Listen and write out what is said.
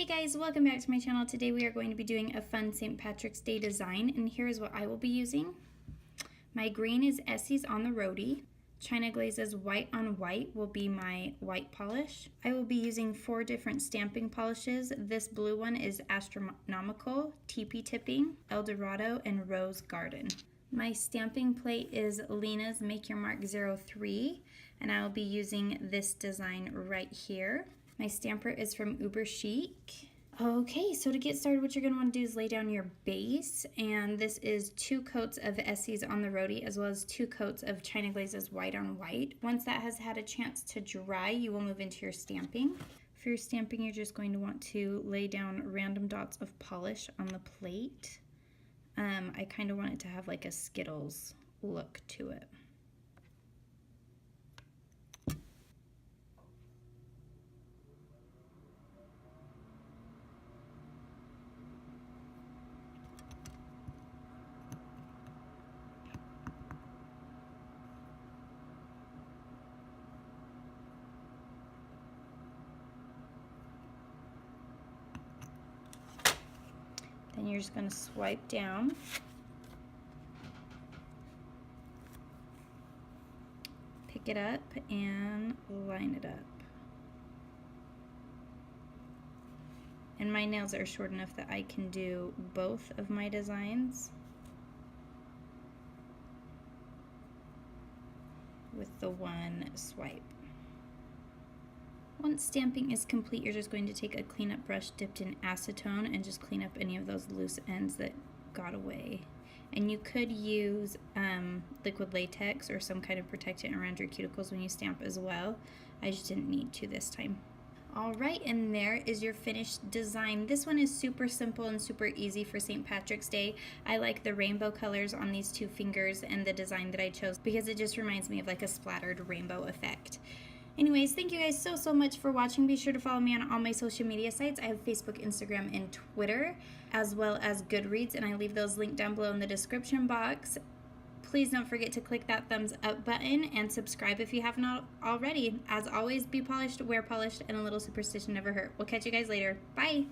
Hey guys, welcome back to my channel. Today we are going to be doing a fun St. Patrick's Day design, and here is what I will be using. My green is Essie's on the Roadie. China Glaze's white on white will be my white polish. I will be using 4 different stamping polishes. This blue one is Astronomical, Teepee Tipping, Eldorado, and Rose Garden. My stamping plate is Lena's Make Your Mark 03, and I will be using this design right here. My stamper is from Uber Chic. Okay, so to get started, what you're going to want to do is lay down your base, and this is 2 coats of Essie's on the Roadie as well as 2 coats of China Glaze's white on white. Once that has had a chance to dry, you will move into your stamping. For your stamping, you're just going to want to lay down random dots of polish on the plate. I kind of want it to have like a Skittles look to it. Then you're just going to swipe down. Pick it up and line it up. And my nails are short enough that I can do both of my designs with the one swipe. Once stamping is complete, you're just going to take a cleanup brush dipped in acetone and just clean up any of those loose ends that got away. And you could use liquid latex or some kind of protectant around your cuticles when you stamp as well. I just didn't need to this time. Alright, and there is your finished design. This one is super simple and super easy for St. Patrick's Day. I like the rainbow colors on these 2 fingers and the design that I chose because it just reminds me of like a splattered rainbow effect. Anyways, thank you guys so much for watching. Be sure to follow me on all my social media sites. I have Facebook, Instagram, and Twitter, as well as Goodreads, and I leave those linked down below in the description box. Please don't forget to click that thumbs up button and subscribe if you have not already. As always, be polished, wear polished, and a little superstition never hurt. We'll catch you guys later. Bye!